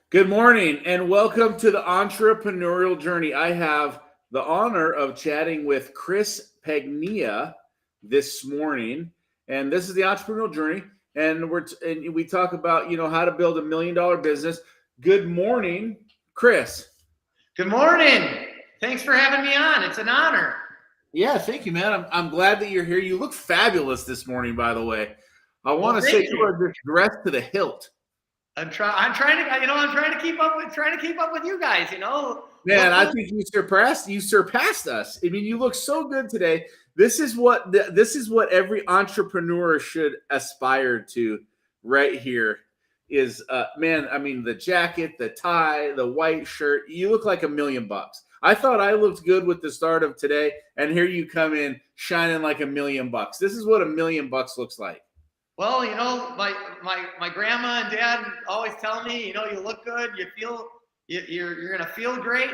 Good morning and welcome to the Entrepreneurial Journey. I have the honor of chatting with Chris Pegnia this morning, and this is the Entrepreneurial Journey. And we talk about how to build $1 million business. Good morning, Chris. Good morning. Thanks for having me on. It's an honor. Yeah, thank you, man. I'm glad that you're here. You look fabulous this morning, by the way. I want to say you are just dressed to the hilt. I'm trying to keep up with you guys, Man, I think you surpassed us. I mean, you look so good today. This is what every entrepreneur should aspire to right here is man, I mean, the jacket, the tie, the white shirt. You look like $1 million. I thought I looked good with the start of today, and here you come in shining like $1 million. This is what $1 million looks like. Well, my grandma and dad always tell me, you look good, you're gonna feel great.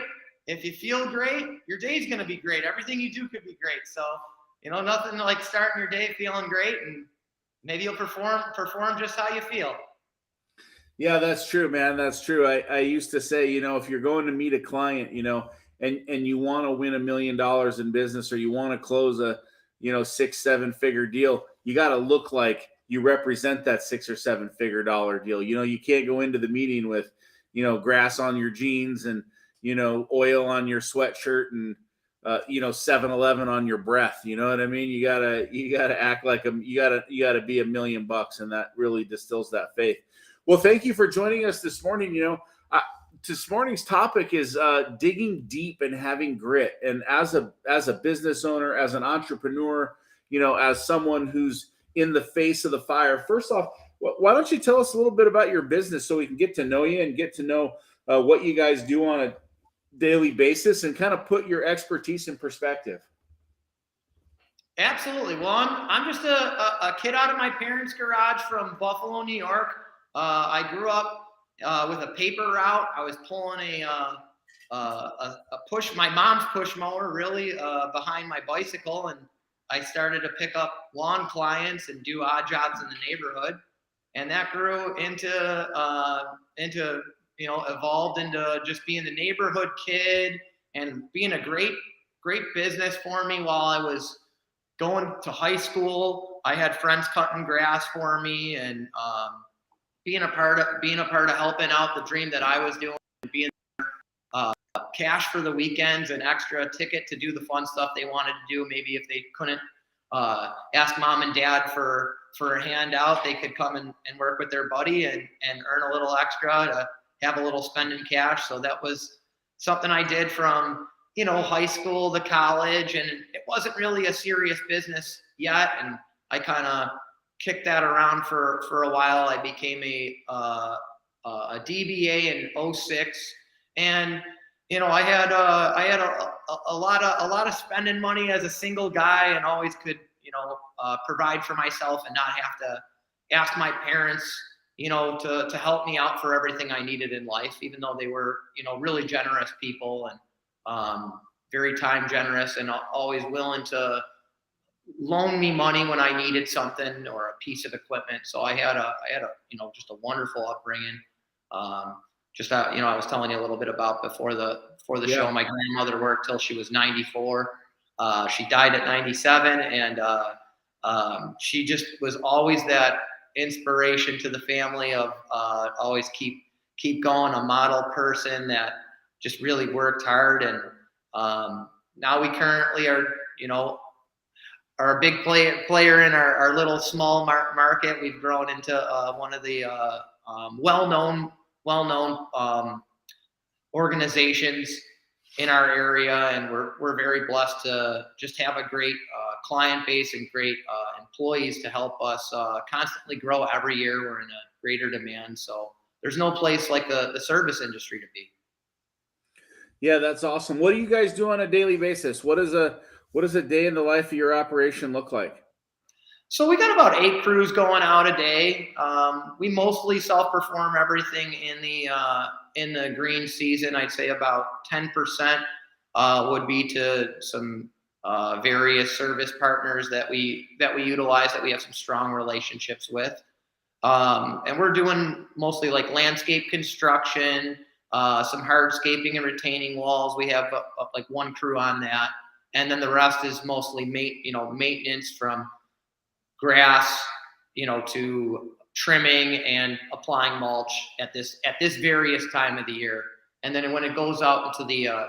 If you feel great, your day's gonna be great. Everything you do could be great. So, nothing like starting your day feeling great, and maybe you'll perform just how you feel. Yeah, that's true, man. That's true. I used to say, if you're going to meet a client, and you want to win $1 million in business, or you want to close a, 6-7 figure deal, you got to look like you represent that 6 or 7 figure dollar deal. You can't go into the meeting with, grass on your jeans and, oil on your sweatshirt and, 7-Eleven on your breath. You know what I mean? You gotta act like you gotta be $1 million, and that really distills that faith. Well, thank you for joining us this morning. This morning's topic is digging deep and having grit. And as a business owner, as an entrepreneur, as someone who's in the face of the fire, first off, why don't you tell us a little bit about your business so we can get to know you and get to know what you guys do on a daily basis and kind of put your expertise in perspective. Absolutely. Well, I'm just a kid out of my parents' garage from Buffalo, New York. I grew up with a paper route. I was pulling my mom's push mower really behind my bicycle, and I started to pick up lawn clients and do odd jobs in the neighborhood, and that grew into evolved into just being the neighborhood kid and being a great business for me while I was going to high school. I had friends cutting grass for me and being a part of helping out the dream that I was doing, being cash for the weekends, an extra ticket to do the fun stuff they wanted to do. Maybe if they couldn't ask mom and dad for a handout, they could come and work with their buddy and earn a little extra to have a little spending cash. So that was something I did from high school to college, and it wasn't really a serious business yet, and I kind of kicked that around for a while. I became a DBA in 2006, and I had a lot of spending money as a single guy, and always could provide for myself and not have to ask my parents to help me out for everything I needed in life, even though they were really generous people and very time generous and always willing to loan me money when I needed something or a piece of equipment. So I had a just a wonderful upbringing. I was telling you a little bit about before the show. My grandmother worked till she was 94. She died at 97, and she just was always that inspiration to the family of always keep going, a model person that just really worked hard. And now we currently are a big player in our little small market. We've grown into one of the well-known organizations in our area, and we're very blessed to just have a great client base and great employees to help us constantly grow every year. We're in a greater demand, so there's no place like the service industry to be. Yeah, that's awesome. What do you guys do on a daily basis? What does a day in the life of your operation look like? So we got about 8 crews going out a day. We mostly self-perform everything in the green season. I'd say about 10% would be to some various service partners that we utilize, that we have some strong relationships with. And we're doing mostly like landscape construction, some hardscaping and retaining walls. We have like one crew on that. And then the rest is mostly maintenance from grass, to trimming and applying mulch at this various time of the year. And then when it goes out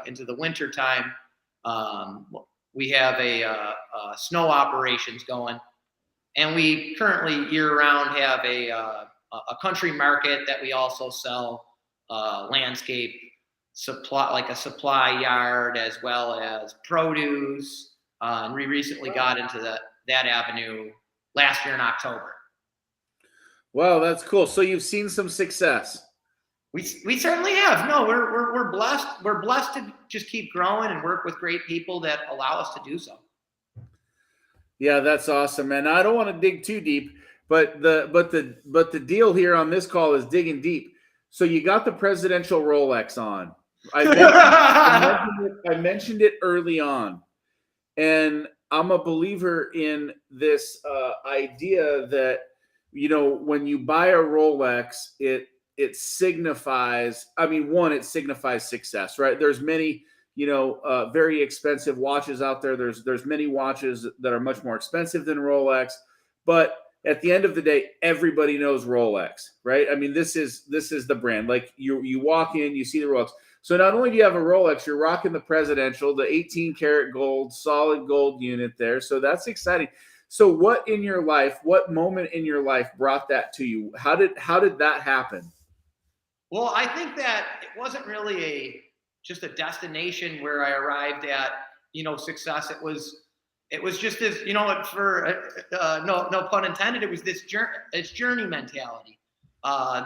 into the winter time, we have a snow operations going, and we currently year round have a country market that we also sell landscape supply, like a supply yard, as well as produce. And we recently got into that avenue last year in October. Wow, that's cool. So you've seen some success. We certainly have. No, we're blessed. We're blessed to just keep growing and work with great people that allow us to do so. Yeah, that's awesome, man. I don't want to dig too deep, but the deal here on this call is digging deep. So you got the presidential Rolex on. I mentioned it early on, and I'm a believer in this idea that, when you buy a Rolex, it signifies. I mean, one, it signifies success, right? There's many very expensive watches out there. There's many watches that are much more expensive than Rolex, but at the end of the day, everybody knows Rolex, right? I mean, this is the brand. Like you walk in, you see the Rolex. So not only do you have a Rolex, you're rocking the presidential, the 18 karat gold, solid gold unit there. So that's exciting. So what moment in your life brought that to you? How did that happen? Well, I think that it wasn't really just a destination where I arrived at, success. It was just this, for no pun intended, it was this journey mentality.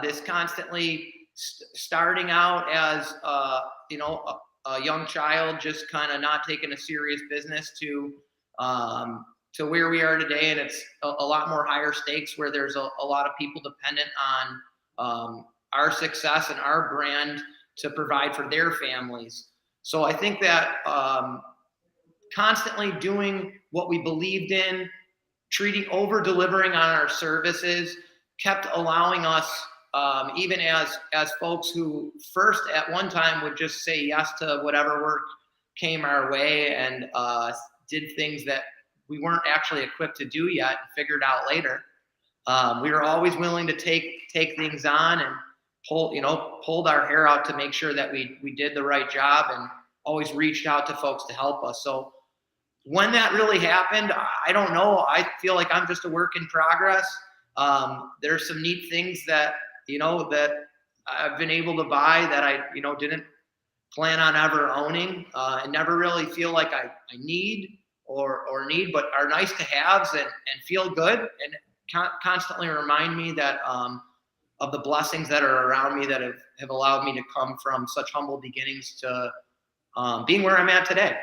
This constantly starting out as a young child, just kind of not taking a serious business to where we are today, and it's a lot more higher stakes, where there's a lot of people dependent on our success and our brand to provide for their families. So I think that constantly doing what we believed in, delivering on our services, kept allowing us, even as folks who first at one time would just say yes to whatever work came our way, and did things that we weren't actually equipped to do yet and figured out later. We were always willing to take things on and pulled our hair out to make sure that we did the right job, and always reached out to folks to help us. So when that really happened, I don't know. I feel like I'm just a work in progress. There's some neat things that I've been able to buy that I didn't plan on ever owning, and never really feel like I need but are nice to haves, and feel good, and constantly remind me that of the blessings that are around me that have allowed me to come from such humble beginnings to being where I'm at today.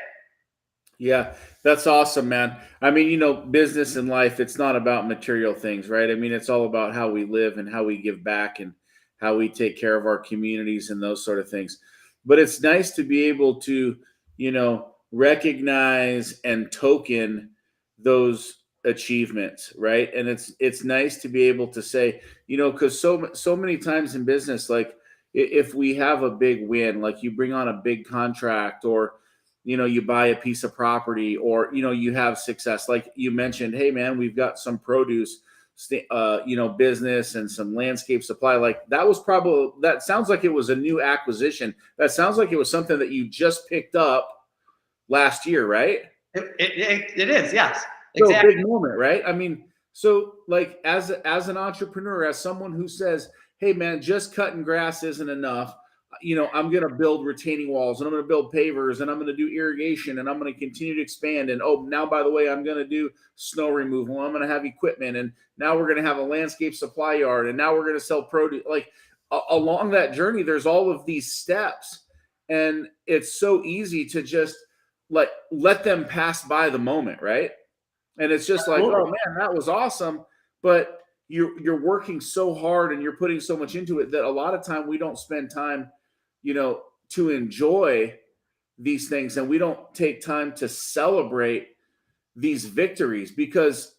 Yeah, that's awesome, man. I mean, business and life, it's not about material things, right? I mean, it's all about how we live and how we give back and how we take care of our communities and those sort of things. But it's nice to be able to, recognize and token those achievements, right? And it's nice to be able to say, because so many times in business, like if we have a big win, like you bring on a big contract, or you buy a piece of property, or you have success, like you mentioned, hey man, we've got some produce business and some landscape supply. Like that sounds like it was a new acquisition. That sounds like it was something that you just picked up last year, right? It is, yes. So Exactly. big moment, right? I mean, so like as an entrepreneur, as someone who says, hey man, just cutting grass isn't enough. I'm going to build retaining walls, and I'm going to build pavers, and I'm going to do irrigation, and I'm going to continue to expand. And now, by the way, I'm going to do snow removal. I'm going to have equipment, and now we're going to have a landscape supply yard, and now we're going to sell produce. Like along that journey, there's all of these steps, and it's so easy to just let them pass by the moment, right? And it's just like, oh man, that was awesome, but you're working so hard and you're putting so much into it that a lot of time we don't spend time, to enjoy these things, and we don't take time to celebrate these victories, because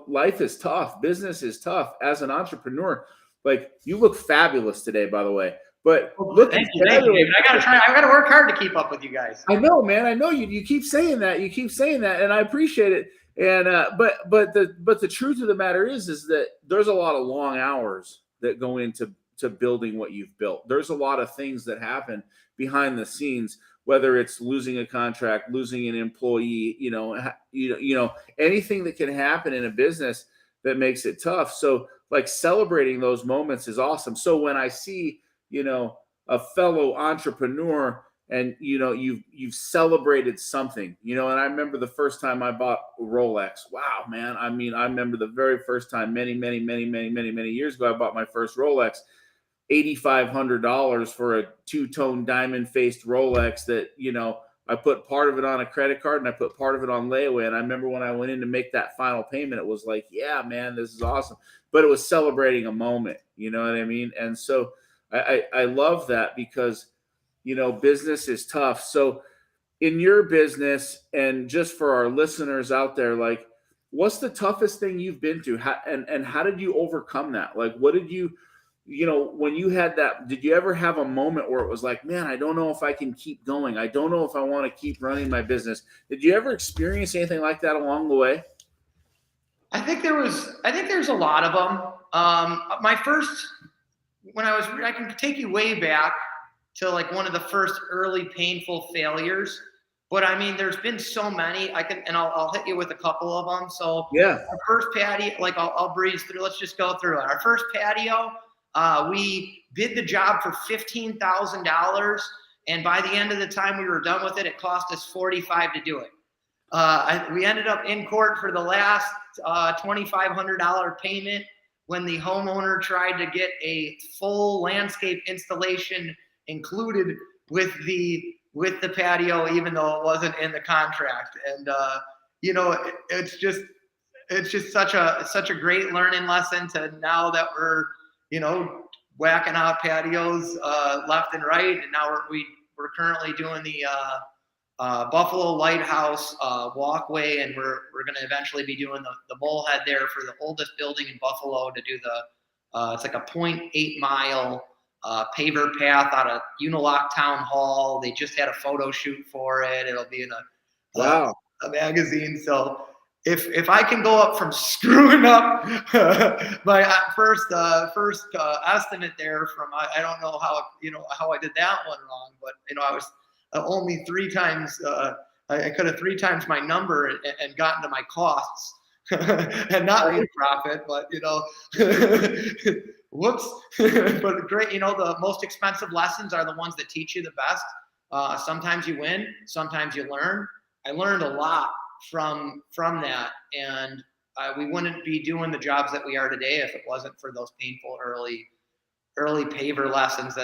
life is tough. Business is tough. As an entrepreneur, like, you look fabulous today, by the way. But Well, thank you, David. I gotta work hard to keep up with you guys. I know, man. I know you keep saying that. You keep saying that, and I appreciate it. And but the truth of the matter is that there's a lot of long hours that go into building what you've built. There's a lot of things that happen behind the scenes, whether it's losing a contract, losing an employee, anything that can happen in a business that makes it tough. So, like, celebrating those moments is awesome. So when I see, a fellow entrepreneur, and you've celebrated something, and I remember the first time I bought a Rolex. Wow, man. I mean, I remember the very first time, many years ago, I bought my first Rolex. $8,500 for a two-tone diamond-faced Rolex that, I put part of it on a credit card and I put part of it on layaway. And I remember when I went in to make that final payment, it was like, yeah, man, this is awesome. But it was celebrating a moment, you know what I mean? And so I love that, because, business is tough. So in your business, and just for our listeners out there, like, what's the toughest thing you've been through? And how did you overcome that? Like, what did you, when you had that, did you ever have a moment where it was like, man, I don't know if I can keep going. I don't know if I want to keep running my business. Did you ever experience anything like that along the way? I think there's a lot of them. My first, I can take you way back to like one of the first early painful failures. But I mean, there's been so many. I'll hit you with a couple of them. So yeah, our first patio, like I'll breeze through. Let's just go through it. Our first patio, we bid the job for $15,000, and by the end of the time we were done with it, it cost us $45,000 to do it. We ended up in court for the last $2,500 payment when the homeowner tried to get a full landscape installation included with the patio, even though it wasn't in the contract. And it's just such a great learning lesson to now that we're whacking out patios left and right, and now we're currently doing the Buffalo Lighthouse walkway, and we're going to eventually be doing the bullhead there for the oldest building in Buffalo to do it's like a 0.8 mile paver path out of Unilock Town Hall. They just had a photo shoot for it. It'll be in a magazine. So if I can go up from screwing up my first estimate there from, I don't know how I did that one wrong, but I was only 3 times, I could have 3 times my number and gotten to my costs and not made a profit, but whoops. But great, the most expensive lessons are the ones that teach you the best. Sometimes you win, sometimes you learn. I learned a lot from that, and we wouldn't be doing the jobs that we are today if it wasn't for those painful early paver lessons,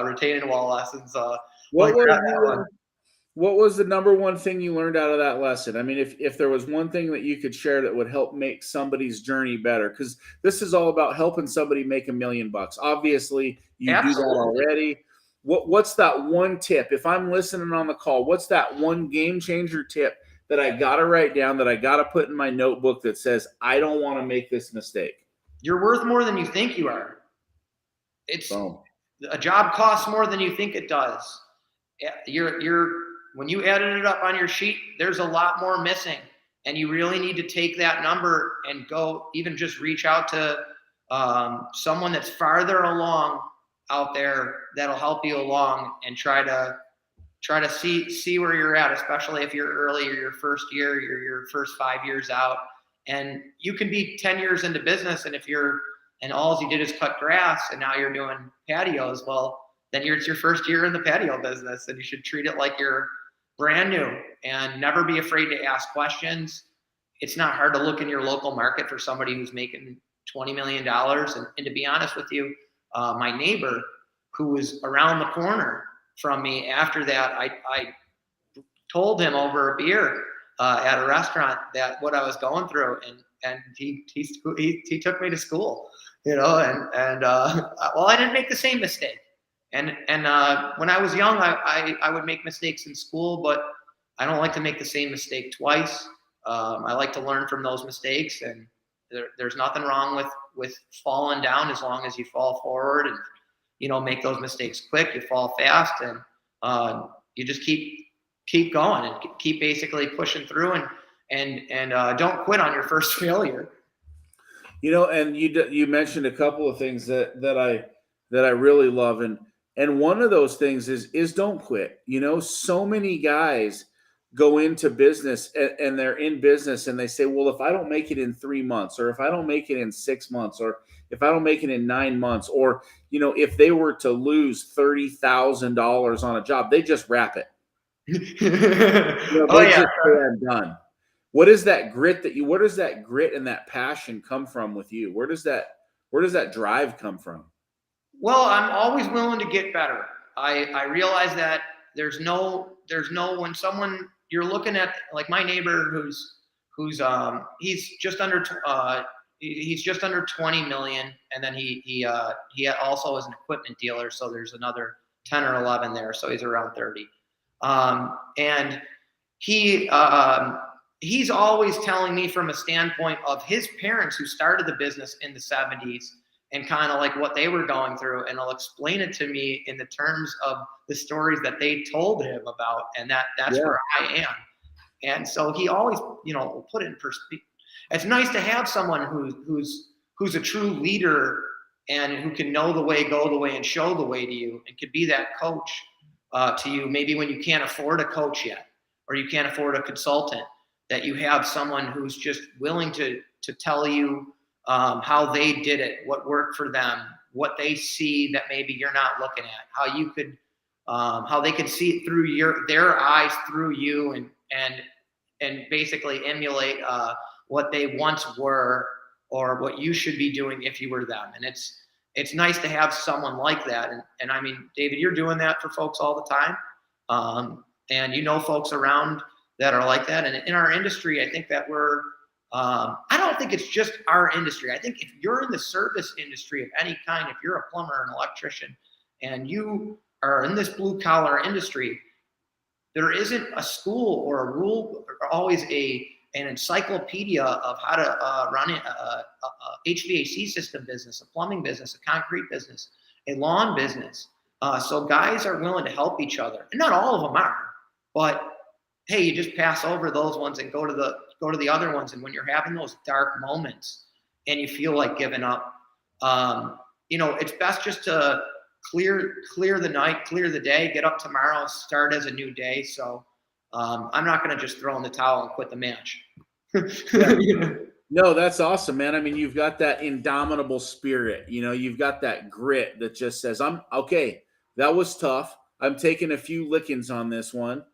retaining wall lessons. What was the number one thing you learned out of that lesson? I mean, if there was one thing that you could share that would help make somebody's journey better, because this is all about helping somebody make $1 million. Obviously, you do that already. What's that one tip? If I'm listening on the call, what's that one game changer tip that I got to write down, that I got to put in my notebook that says, I don't want to make this mistake? You're worth more than you think you are. A job costs more than you think it does. When you added it up on your sheet, there's a lot more missing, and you really need to take that number and go even just reach out to someone that's farther along out there that'll help you along, and try to see where you're at, especially if you're early or your first year, your first 5 years out. And you can be 10 years into business, and all you did is cut grass, and now you're doing patios. Well, then it's your first year in the patio business, and you should treat it like you're brand new, and never be afraid to ask questions. It's not hard to look in your local market for somebody who's making $20 million. And to be honest with you, my neighbor who was around the corner from me after that, I told him over a beer at a restaurant that what I was going through, and he took me to school, well, I didn't make the same mistake. And when I was young, I would make mistakes in school, but I don't like to make the same mistake twice. I like to learn from those mistakes, and there's nothing wrong with falling down as long as you fall forward and, make those mistakes quick. You fall fast, and you just keep going and keep basically pushing through, and don't quit on your first failure. And you mentioned a couple of things that I really love, and one of those things is don't quit. So many guys go into business, and they're in business and they say, well, if I don't make it in 3 months, or if I don't make it in 6 months, or if I don't make it in 9 months, or if they were to lose $30,000 on a job, they just wrap it. Oh They yeah. just say I'm done. Where does that grit and that passion come from with you? Where does that drive come from? Well, I'm always willing to get better. I realize that there's no when someone you're looking at, like my neighbor who's he's just under 20 million, and then he also is an equipment dealer, so there's another 10 or 11 there, so he's around 30. And he's always telling me from a standpoint of his parents who started the business in the 70s, and kind of like what they were going through, and he'll explain it to me in the terms of the stories that they told him about, and that's where I am. And so he always, will put it in perspective. It's nice to have someone who's a true leader and who can know the way, go the way, and show the way to you, and could be that coach to you, maybe when you can't afford a coach yet, or you can't afford a consultant, that you have someone who's just willing to tell you how they did it, what worked for them, what they see that maybe you're not looking at, how they could see it through their eyes through you, and basically emulate what they once were, or what you should be doing if you were them. And it's nice to have someone like that. And I mean, David, you're doing that for folks all the time. And folks around that are like that. And in our industry, I think that I don't think it's just our industry. I think if you're in the service industry of any kind, if you're a plumber or an electrician, and you are in this blue collar industry, there isn't a school or a rule, or always an encyclopedia of how to run a HVAC system business, a plumbing business, a concrete business, a lawn business. So guys are willing to help each other, and not all of them are, but hey, you just pass over those ones and go to the other ones. And when you're having those dark moments and you feel like giving up, it's best just to clear the night, clear the day, get up tomorrow, start as a new day. So I'm not going to just throw in the towel and quit the match. No, that's awesome, man. I mean, you've got that indomitable spirit, you've got that grit that just says, I'm okay. That was tough. I'm taking a few lickings on this one.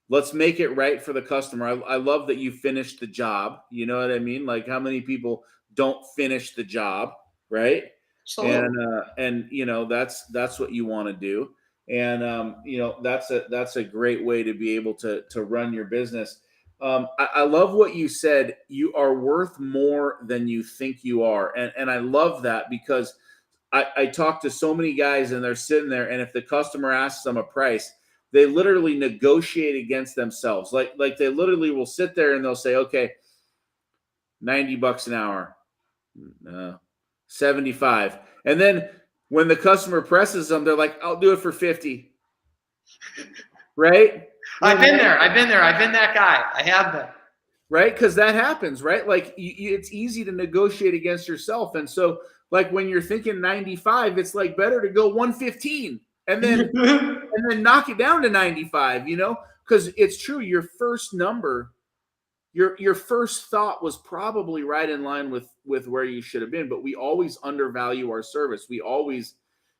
Let's make it right for the customer. I love that you finished the job. You know what I mean? Like, how many people don't finish the job, right? Absolutely. And that's what you want to do. And that's a great way to be able to run your business. I love what you said. You are worth more than you think you are, and I love that, because I talk to so many guys, and they're sitting there, and if the customer asks them a price, they literally negotiate against themselves. Like they literally will sit there and they'll say, okay, $90 an hour, 75. And then when the customer presses them, they're like, I'll do it for 50. Right? I've been there. I've been that guy. I have been. Right? Because that happens, right? Like it's easy to negotiate against yourself. And so like when you're thinking 95, it's like better to go 115 and then knock it down to 95, because it's true. Your first number, your first thought was probably right in line with where you should have been, but we always undervalue our service. We always,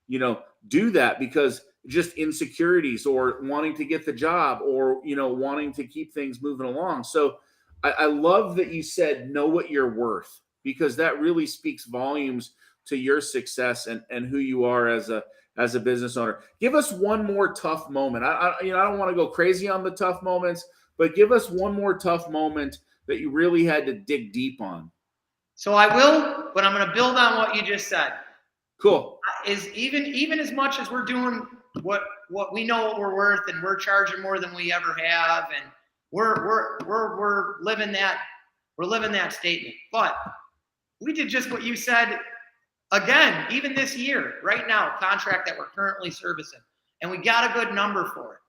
do that because just insecurities, or wanting to get the job, or, wanting to keep things moving along. So I love that you said, know what you're worth, because that really speaks volumes to your success and who you are as a business owner. Give us one more tough moment. I don't want to go crazy on the tough moments, but give us one more tough moment that you really had to dig deep on. So I will, but I'm going to build on what you just said. Cool. Is even as much as we're doing what we know what we're worth, and we're charging more than we ever have, and we're living that statement. But we did just what you said again, even this year, right now, contract that we're currently servicing, and we got a good number for it.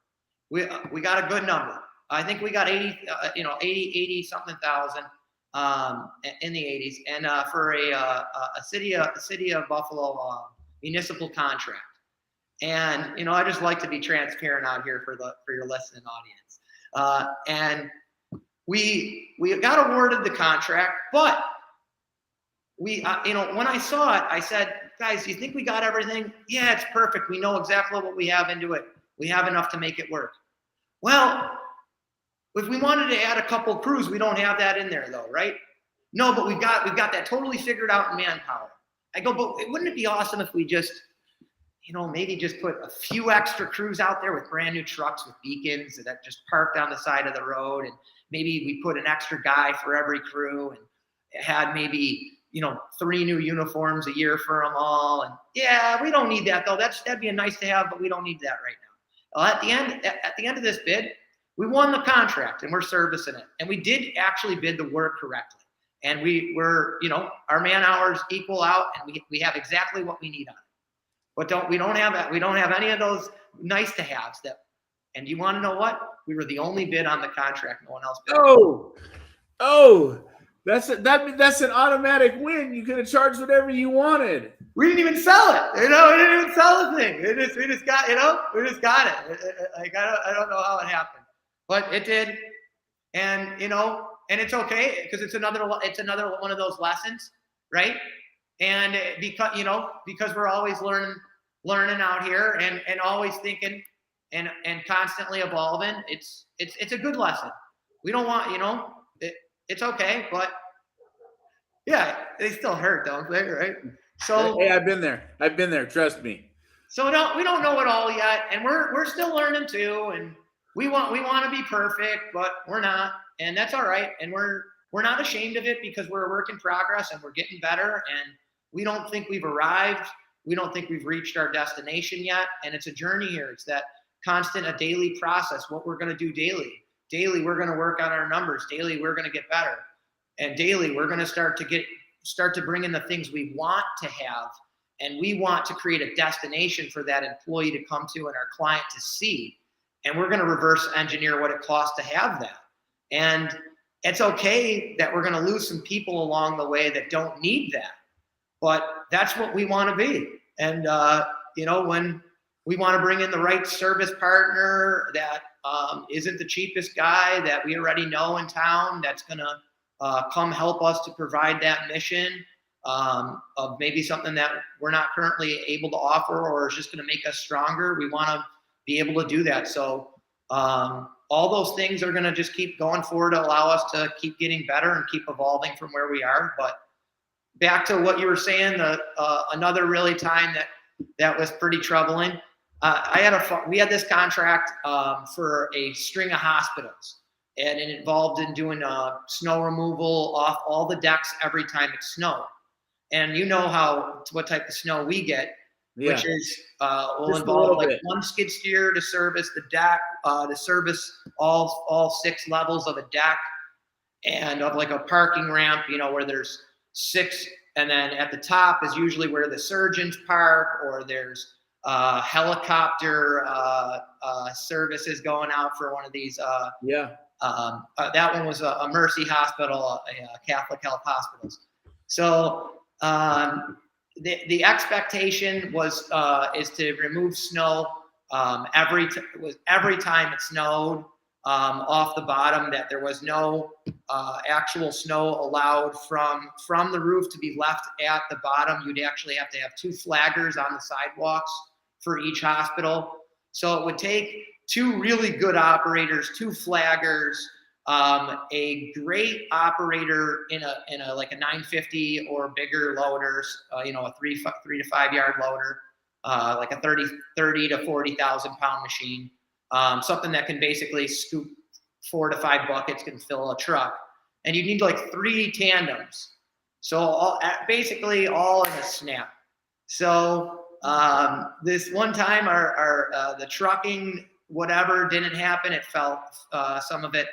We got a good number. I think we got 80 something thousand in the 80s, and for a city of Buffalo municipal contract. And I just like to be transparent out here for your listening audience. And we got awarded the contract, but we when I saw it, I said, guys, do you think we got everything? Yeah, it's perfect. We know exactly what we have into it. We have enough to make it work. Well, if we wanted to add a couple crews, we don't have that in there though, right? No, but we've got that totally figured out in manpower. I go, but wouldn't it be awesome if we just, maybe just put a few extra crews out there with brand new trucks with beacons that just parked on the side of the road, and maybe we put an extra guy for every crew, and had maybe 3 new uniforms a year for them all. And yeah, we don't need that though. That'd be a nice to have, but we don't need that right now. Well, at the end of this bid, we won the contract and we're servicing it. And we did actually bid the work correctly. And our man hours equal out, and we have exactly what we need on it. But we don't have any of those nice to haves that. And you want to know what? We were the only bid on the contract. No one else bid. Oh, that's an automatic win. You could have charged whatever you wanted. We didn't even sell it. We didn't even sell the thing. We just got it. I don't know how it happened, but it did. And and it's okay, because it's another one of those lessons, right? And because we're always learning out here and always thinking and constantly evolving, it's a good lesson. We don't want, it's okay, but yeah, they still hurt, don't they? Right? So hey, I've been there. Trust me. So we don't know it all yet, and we're still learning too. And we want to be perfect, but we're not, and that's all right. And we're not ashamed of it, because we're a work in progress and we're getting better. And we don't think we've arrived. We don't think we've reached our destination yet. And it's a journey here. It's that constant, a daily process. What we're going to do daily. Daily, we're going to work on our numbers. Daily, we're going to get better. And daily, we're going to start to bring in the things we want to have. And we want to create a destination for that employee to come to and our client to see. And we're going to reverse engineer what it costs to have that. And it's okay that we're going to lose some people along the way that don't need that. But that's what we want to be. And, when we want to bring in the right service partner that isn't the cheapest guy that we already know in town, that's going to come help us to provide that mission of maybe something that we're not currently able to offer, or is just going to make us stronger. We want to be able to do that. So all those things are going to just keep going forward to allow us to keep getting better and keep evolving from where we are. But back to what you were saying, another really time that was pretty troubling. We had this contract for a string of hospitals, and it involved in doing snow removal off all the decks every time it snowed. And what type of snow we get, which is will involve like one skid steer to service the deck, to service all 6 levels of a deck, and of like a parking ramp, where there's 6, and then at the top is usually where the surgeons park, or there's helicopter services going out for one of these. That one was a Mercy Hospital, a Catholic Health Hospitals. So the expectation was is to remove snow every time it snowed off the bottom, that there was no actual snow allowed from the roof to be left at the bottom. You'd actually have to have 2 flaggers on the sidewalks for each hospital. So it would take 2 really good operators, 2 flaggers, a great operator in a like a 950 or bigger loaders, a 3 to 5 yard loader, like a 30 to 40,000 pound machine, something that can basically scoop 4 to 5 buckets, can fill a truck. And you need like 3 tandems. So basically all in a snap. So this one time our the trucking, whatever, didn't happen. It fell, some of it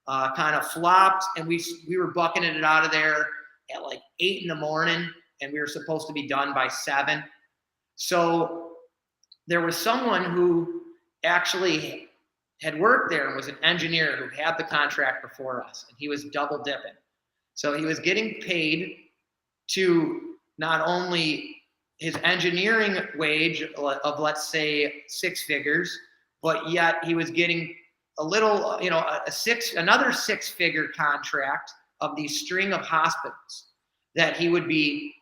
kind of flopped, and we were bucketing it out of there at like 8 in the morning, and we were supposed to be done by 7. So there was someone who actually had worked there and was an engineer who had the contract before us, and he was double dipping. So he was getting paid to not only his engineering wage of, let's say, 6 figures, but yet he was getting a little, another 6-figure contract of these string of hospitals that he would be,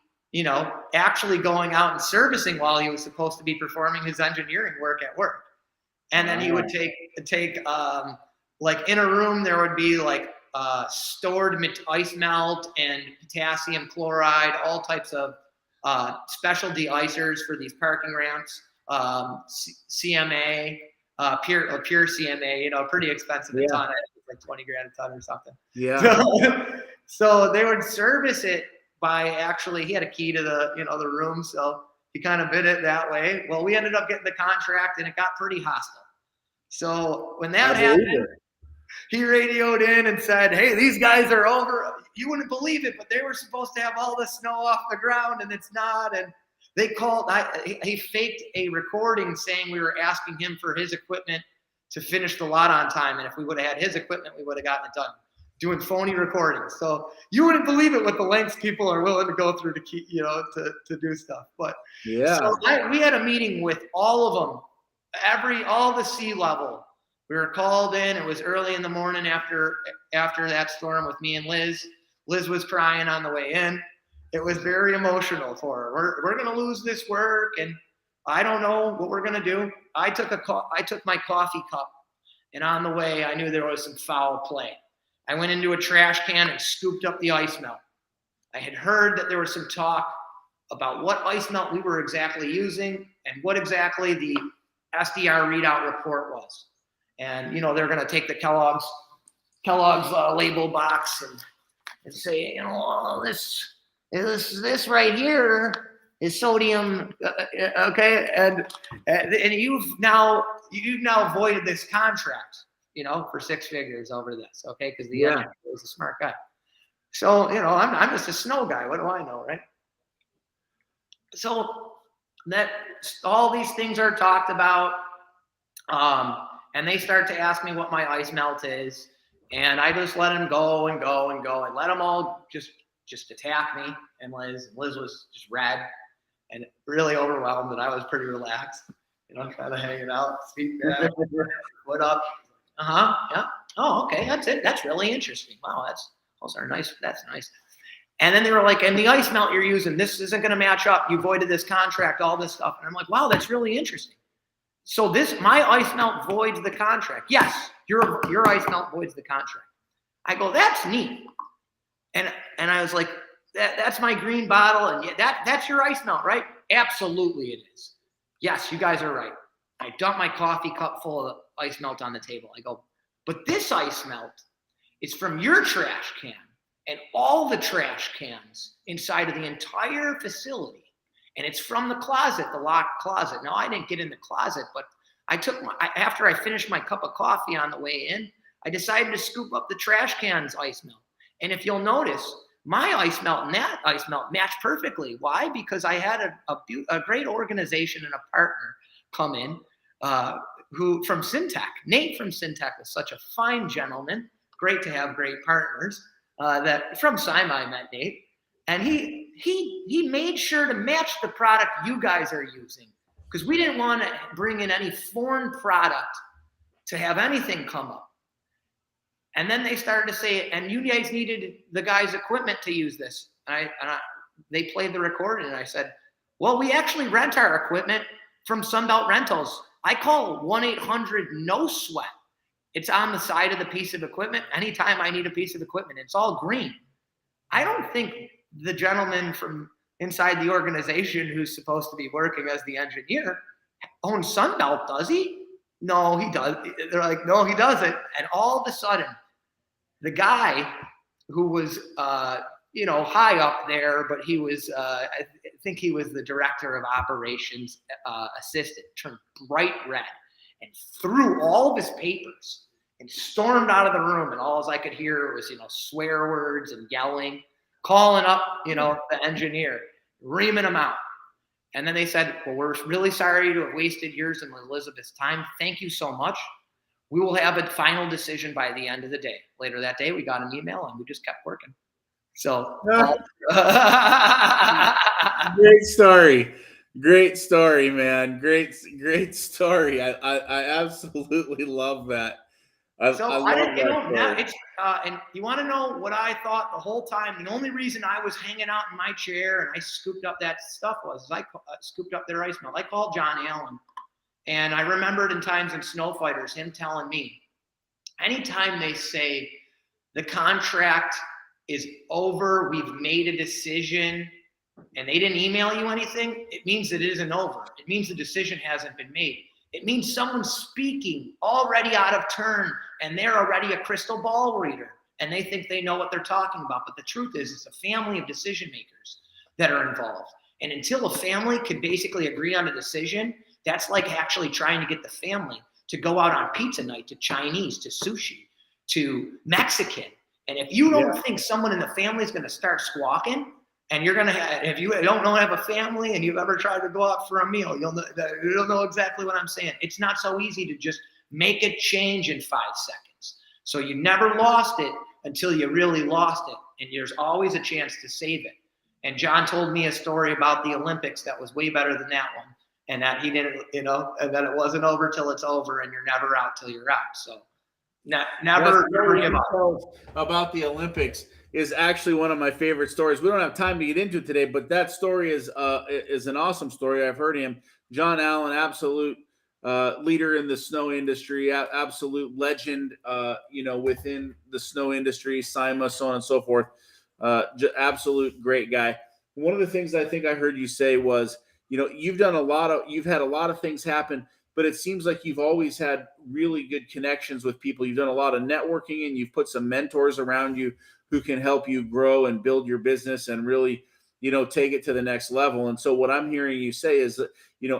actually going out and servicing while he was supposed to be performing his engineering work at work. And then he would take like in a room, there would be like stored ice melt and potassium chloride, all types of specialty icers for these parking ramps, CMA, pure CMA, pretty expensive a ton. It's like 20 grand a ton or something. Yeah. So they would service it by he had a key to the room, so he kind of bid it that way. Well, we ended up getting the contract, and it got pretty hostile. So when that happened, he radioed in and said, "Hey, these guys are over. You wouldn't believe it, but they were supposed to have all the snow off the ground, and it's not." And they called. He faked a recording saying we were asking him for his equipment to finish the lot on time, and if we would have had his equipment, we would have gotten it done. Doing phony recordings. So you wouldn't believe it what the lengths people are willing to go through to keep, to do stuff. But yeah, so we had a meeting with all of them, all the C-level. We were called in. It was early in the morning after that storm with me and Liz. Liz was crying on the way in. It was very emotional for her. We're going to lose this work, and I don't know what we're going to do. I took my coffee cup, and on the way, I knew there was some foul play. I went into a trash can and scooped up the ice melt. I had heard that there was some talk about what ice melt we were exactly using and what exactly the SDR readout report was. And, they're going to take the Kellogg's label box and say, this right here is sodium. Okay. And you've now voided this contract, for 6 figures over this. Okay. Because the engineer was a smart guy. So, I'm just a snow guy. What do I know? Right. So that all these things are talked about. And they start to ask me what my ice melt is. And I just let them go and go and go and let them all just attack me. And Liz was just red and really overwhelmed. And I was pretty relaxed, kind of hanging out, feet back, foot up. Yeah. Oh, okay. That's it. That's really interesting. Wow. Those are nice. That's nice. And then they were like, and the ice melt you're using, this isn't going to match up. You voided this contract, all this stuff. And I'm like, wow, that's really interesting. So my ice melt voids the contract. Yes, your ice melt voids the contract. I go, that's neat. And I was like, that's my green bottle, and that's your ice melt, right? Absolutely it is. Yes, you guys are right. I dump my coffee cup full of ice melt on the table. I go, but this ice melt is from your trash can and all the trash cans inside of the entire facility. And it's from the closet, the locked closet. Now, I didn't get in the closet, but after I finished my cup of coffee on the way in, I decided to scoop up the trash can's ice melt. And if you'll notice, my ice melt and that ice melt matched perfectly. Why? Because I had a great organization and a partner come in who from Syntec. Nate from Syntec was such a fine gentleman. Great to have great partners. That from Simi I met Nate. And he made sure to match the product you guys are using, because we didn't want to bring in any foreign product to have anything come up. And then they started to say, and you guys needed the guy's equipment to use this. They played the recording, and I said, well, we actually rent our equipment from Sunbelt Rentals. I call 1-800-NO-SWEAT. It's on the side of the piece of equipment. Anytime I need a piece of equipment, it's all green. I don't think the gentleman from inside the organization who's supposed to be working as the engineer owns Sunbelt, does he? No, he does. They're like, no, he doesn't. And all of a sudden, the guy who was, high up there, but he was, I think he was the director of operations assistant, turned bright red and threw all of his papers and stormed out of the room. And all I could hear was, swear words and yelling, calling up, the engineer, reaming him out. And then they said, well, we're really sorry to have wasted yours and Elizabeth's time. Thank you so much. We will have a final decision by the end of the day. Later that day, we got an email and we just kept working. So Great story, man. Great story. I absolutely love that. I love that. And you want to know what I thought the whole time? The only reason I was hanging out in my chair and I scooped up that stuff was I scooped up their ice melt. I called John Allen, and I remembered in times in Snow Fighters, him telling me, anytime they say the contract is over, we've made a decision, and they didn't email you anything, it means it isn't over. It means the decision hasn't been made. It means someone's speaking already out of turn, and they're already a crystal ball reader, and they think they know what they're talking about. But the truth is, it's a family of decision makers that are involved. And until a family can basically agree on a decision, that's like actually trying to get the family to go out on pizza night, to Chinese, to sushi, to Mexican. And if you don't think someone in the family is going to start squawking, and you're going to have, if you don't have a family and you've ever tried to go out for a meal, you'll know exactly what I'm saying. It's not so easy to just make a change in 5 seconds. So you never lost it until you really lost it. And there's always a chance to save it. And John told me a story about the Olympics that was way better than that one. And that he didn't, and that it wasn't over till it's over, and you're never out till you're out. So never give up. About the Olympics is actually one of my favorite stories. We don't have time to get into it today, but that story is an awesome story. I've heard him. John Allen, absolute leader in the snow industry, absolute legend, within the snow industry, SIMA, so on and so forth. Absolute great guy. One of the things I think I heard you say was, you've had a lot of things happen, but it seems like you've always had really good connections with people. You've done a lot of networking, and you've put some mentors around you who can help you grow and build your business and really, take it to the next level. And so what I'm hearing you say is that,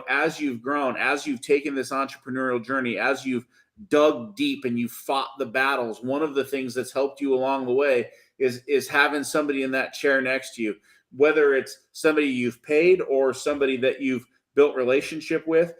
as you've grown, as you've taken this entrepreneurial journey, as you've dug deep and you fought the battles, one of the things that's helped you along the way is having somebody in that chair next to you, whether it's somebody you've paid or somebody that you've built relationship with,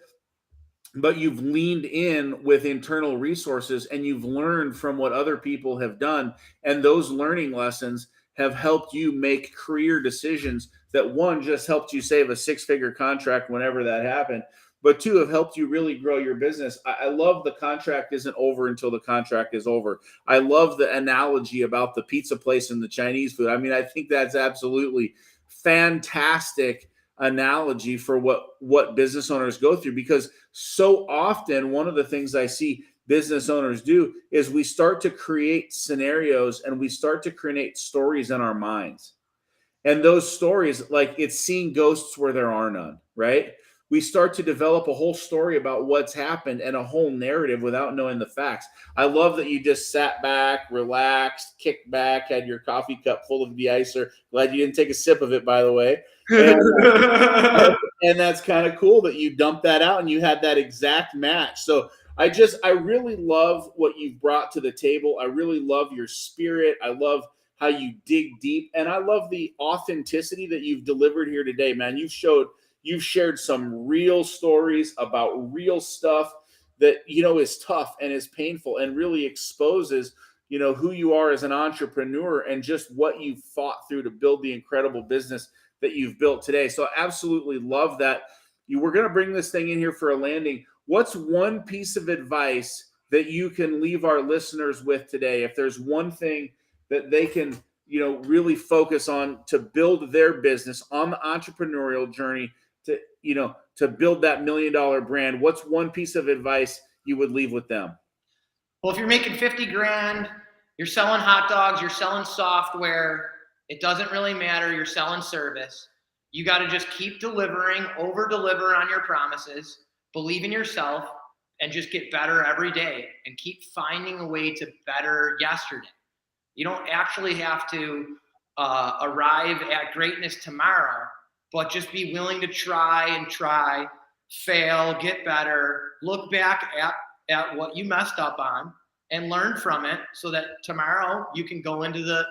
but you've leaned in with internal resources and you've learned from what other people have done. And those learning lessons have helped you make career decisions that, one, just helped you save a 6-figure contract whenever that happened, but 2, have helped you really grow your business. I love the contract isn't over until the contract is over. I love the analogy about the pizza place and the Chinese food. I mean, I think that's absolutely fantastic analogy for what business owners go through, because so often one of the things I see business owners do is we start to create scenarios and we start to create stories in our minds. And those stories, like it's seeing ghosts where there are none, right? We start to develop a whole story about what's happened and a whole narrative without knowing the facts. I love that you just sat back, relaxed, kicked back, had your coffee cup full of de-icer. Glad you didn't take a sip of it, by the way. And that's kind of cool that you dumped that out and you had that exact match. So I really love what you've brought to the table. I really love your spirit. I love how you dig deep. And I love the authenticity that you've delivered here today, man. You've shared some real stories about real stuff that, is tough and is painful and really exposes, who you are as an entrepreneur and just what you've fought through to build the incredible business that you've built today. So I absolutely love that. We're going to bring this thing in here for a landing. What's one piece of advice that you can leave our listeners with today? If there's one thing that they can, really focus on to build their business on the entrepreneurial journey, to build that $1 million brand, what's one piece of advice you would leave with them? Well, if you're making 50 grand, you're selling hot dogs, you're selling software, it doesn't really matter. You're selling service. You got to just keep delivering, over deliver on your promises, believe in yourself, and just get better every day and keep finding a way to better yesterday. You don't actually have to arrive at greatness tomorrow, but just be willing to try, fail, get better, look back at what you messed up on, and learn from it so that tomorrow you can go into the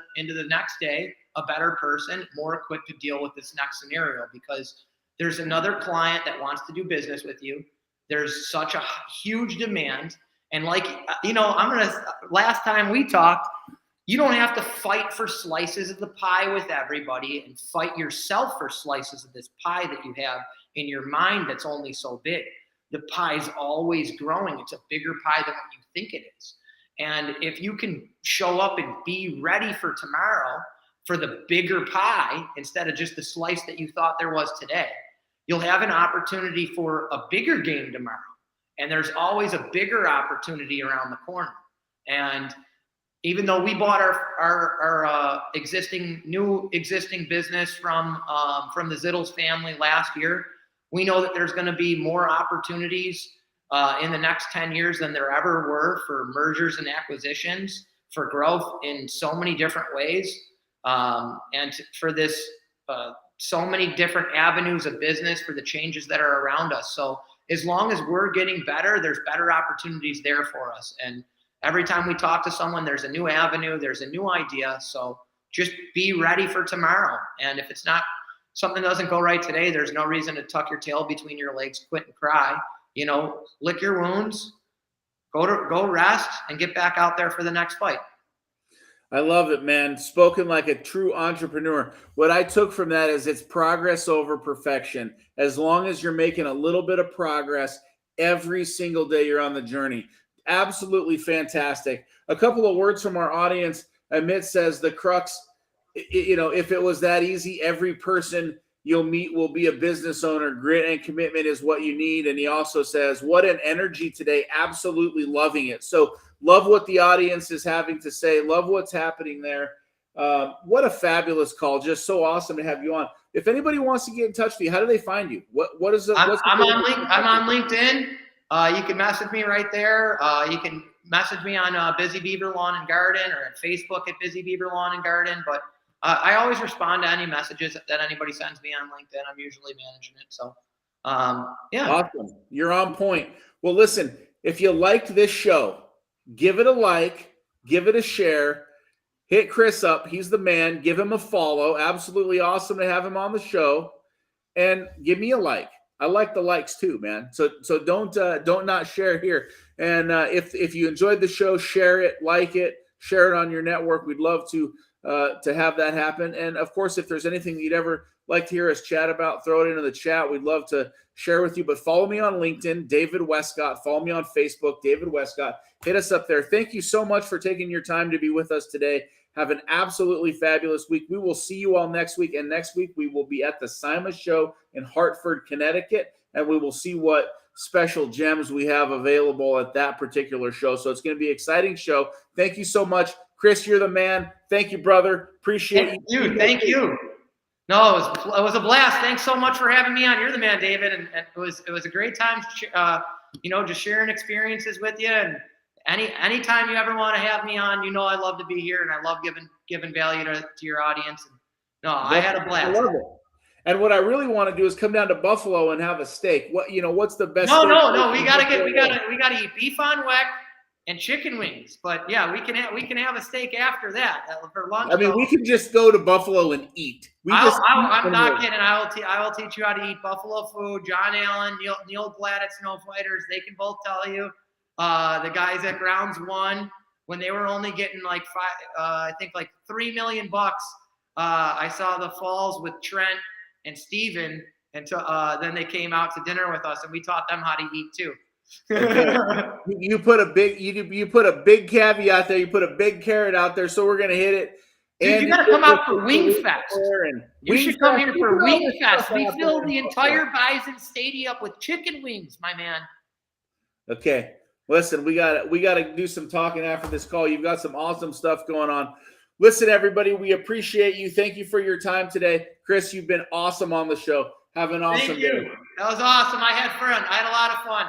next day a better person, more equipped to deal with this next scenario, because there's another client that wants to do business with you. There's such a huge demand. And like, last time we talked, you don't have to fight for slices of the pie with everybody and fight yourself for slices of this pie that you have in your mind that's only so big. The pie's always growing. It's a bigger pie than what you think it is. And if you can show up and be ready for tomorrow for the bigger pie instead of just the slice that you thought there was today, you'll have an opportunity for a bigger game tomorrow. And there's always a bigger opportunity around the corner. And even though we bought our existing business from the Zittles family last year, we know that there's going to be more opportunities in the next 10 years than there ever were for mergers and acquisitions, for growth in so many different ways, for this so many different avenues of business, for the changes that are around us. So as long as we're getting better, there's better opportunities there for us. And every time we talk to someone, there's a new avenue, there's a new idea. So just be ready for tomorrow. And if it's not, something doesn't go right today, there's no reason to tuck your tail between your legs, quit and cry. Lick your wounds, go rest, and get back out there for the next fight. I love it, man. Spoken like a true entrepreneur. What I took from that is it's progress over perfection. As long as you're making a little bit of progress every single day you're on the journey. Absolutely fantastic. A couple of words from our audience. Amit says the crux, if it was that easy, every person you'll meet will be a business owner. Grit and commitment is what you need. And he also says, what an energy today. Absolutely loving it. So love what the audience is having to say. Love what's happening there. What a fabulous call. Just so awesome to have you on. If anybody wants to get in touch with you, how do they find you? What is the I'm on LinkedIn. You can message me right there. You can message me on Busy Beaver Lawn and Garden, or at Facebook at Busy Beaver Lawn and Garden. But I always respond to any messages that anybody sends me on LinkedIn. I'm usually managing it. So, yeah. Awesome. You're on point. Well, listen, if you liked this show, give it a like, give it a share, hit Chris up. He's the man. Give him a follow. Absolutely awesome to have him on the show. And give me a like. I like the likes too, man. So don't not share here. And if you enjoyed the show, share it, like it, share it on your network. We'd love to have that happen. And of course, if there's anything you'd ever like to hear us chat about, throw it into the chat. We'd love to share with you. But follow me on LinkedIn, David Westcott. Follow me on Facebook, David Westcott. Hit us up there. Thank you so much for taking your time to be with us today. Have an absolutely fabulous week. We will see you all next week. And next week, we will be at the Sima Show in Hartford, Connecticut. And we will see what special gems we have available at that particular show. So it's going to be an exciting show. Thank you so much. Chris, you're the man. Thank you, brother. Appreciate you. Thank you. No, it was a blast. Thanks so much for having me on. You're the man, David. And it was a great time, just sharing experiences with you. And anytime you ever want to have me on, I love to be here, and I love giving value to your audience. And I had a blast. I love it. And what I really want to do is come down to Buffalo and have a steak. What's the best? No. We gotta eat beef on weck and chicken wings. But yeah, we can have a steak after that for lunch. I mean, we can just go to Buffalo and eat. I'm not kidding. I will teach you how to eat buffalo food. John Allen, Neil Glad at Snow Fighters, they can both tell you. The guys at Grounds One, when they were only getting like $3 million. I saw the Falls with Trent and Steven, and then they came out to dinner with us, and we taught them how to eat too. You put a big caveat there. You put a big carrot out there, so we're gonna hit it. Dude, you gotta come out for Wing Fest. You should come here for Wing Fest. We filled the entire Bison Stadium with chicken wings, my man. Okay. Listen, we gotta do some talking after this call. You've got some awesome stuff going on. Listen, everybody, we appreciate you. Thank you for your time today. Chris, you've been awesome on the show. Have an awesome day. That was awesome. I had fun. I had a lot of fun.